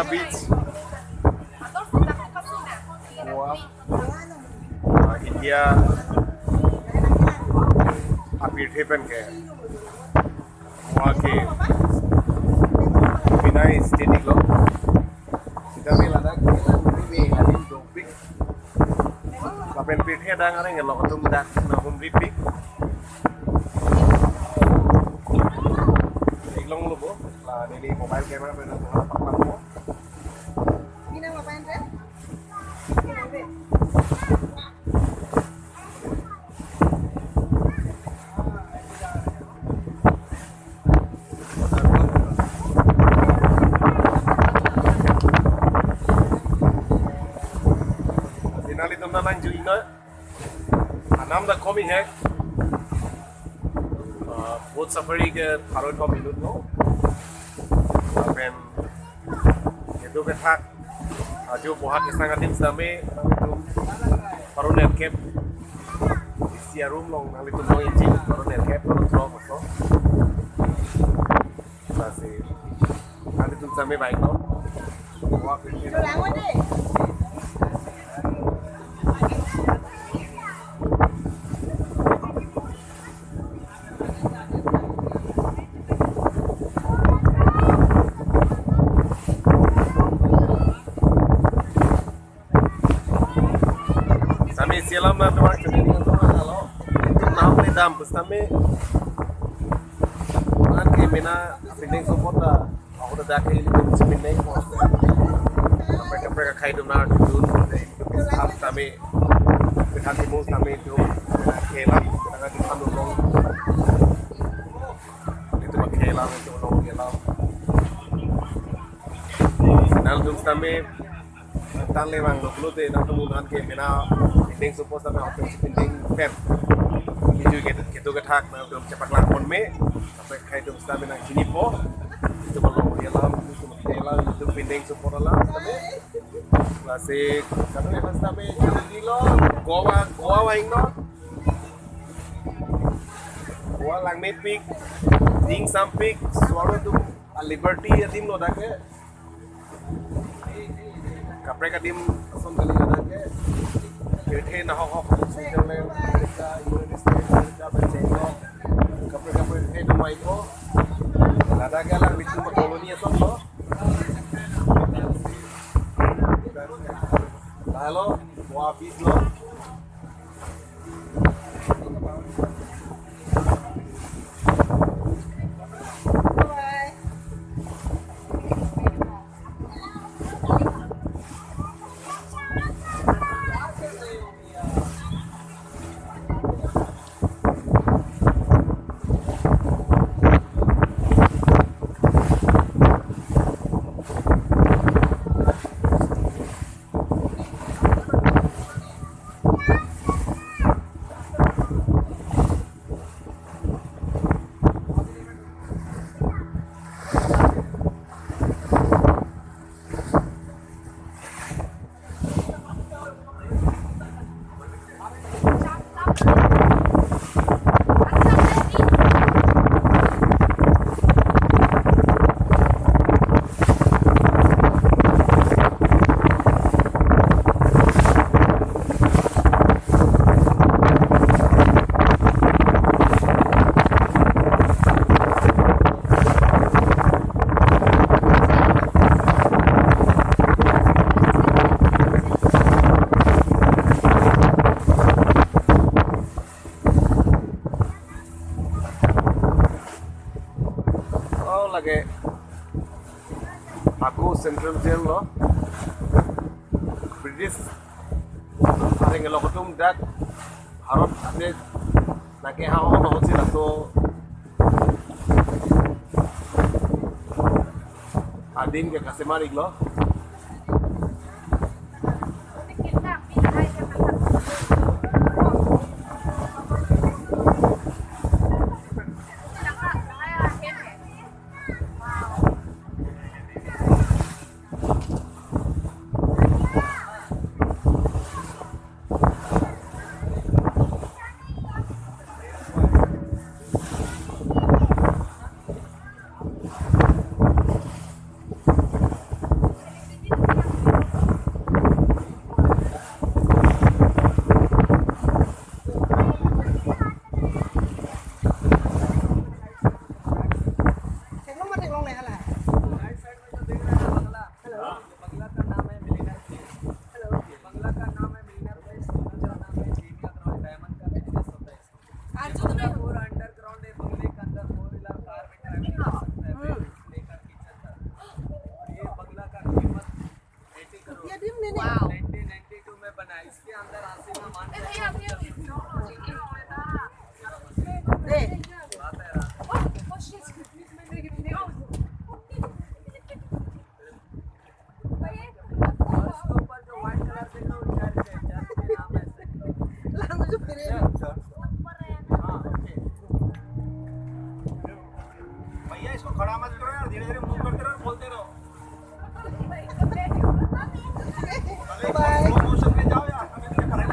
Marina Beach, Goa, India, Apir Heaven ke Goa ke Bina State lo. Kita Ladakh ini hadir topik. Kapan pithe dah ngareng lo ketum dah nahum ripik. Iklong lo bo, lah ini mobile camera pada tuh paklan mo. Gina ngapain Ren? Finali tuh nang juina, anam dah komi है. Boat safari के थारों को मिलूँ नो, अपन ये दो के थाक जो बोहाग के संग आदिम समय थारों ने कैप इसी रूम लोग नाली तुम लोग इंजिन थारों ने कैप थारों थ्रो बसो, ऐसे नाली तुम समय बाइक नो, बोहाग के Sialam na tuwa kini ko halo itu naam ni dam pustame an ke mina feeling support da aku da dake ini ko minne ko sampai kapre ka khai dum na dun hal tame berhati mus tame itu kelam dengan kita nolong itu kelam itu nolong kelam nal dum tame tan lewang loklu te na tumunan ke mina Pinding suppose kami auto pinding pep. Hijau gitu ketak, nah belum cepat lakon me. Sampai kayak itu mesti nak sini po. Itu kalau dia lam, itu mesti lam itu pinding support lah. Tapi klasik. Kami lepas tapi jadi lo Goa waing no. Goa langme peak, Ding Sam peak, Swallow tu Liberty adim lo dah ke. Kapre kadim asom kali ada ke. Pithe na ho Switzerland, America, United States, America, Mexico, kapre pithe na mai ko. Ladakh ke lang bitu ma koloni asom lo. Halo, Goa beach lo. Lagi aku Central Jail lo British hari ngelok ketum dak harap ade nake hawa no hoci la to adin ke kasemar iglo भैया इसको खड़ा मत करो यार, धीरे धीरे मूव करते रहो, बोलते रहो। बाय। मोशन में जाओ यार, हमें क्या फर्क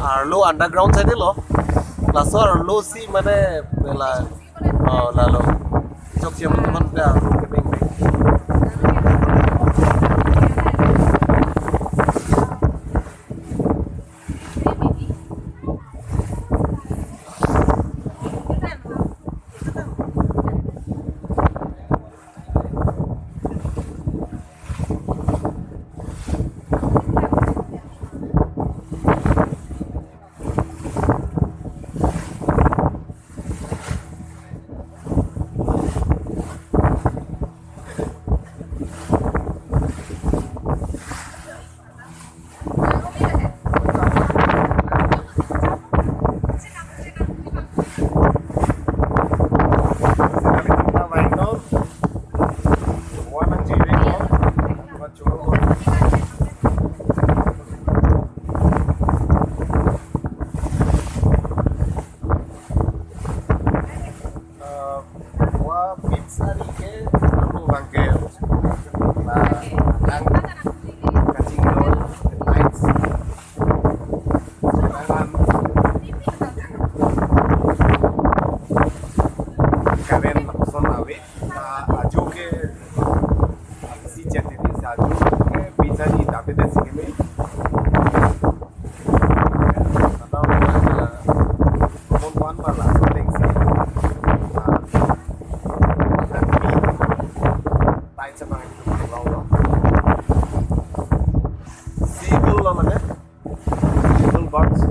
Arlo underground side lo laso arlo si mane la lalo jok siam teman da Atau perempuan malah paling sih tayo sa mga ito seagull naman eh seagull birds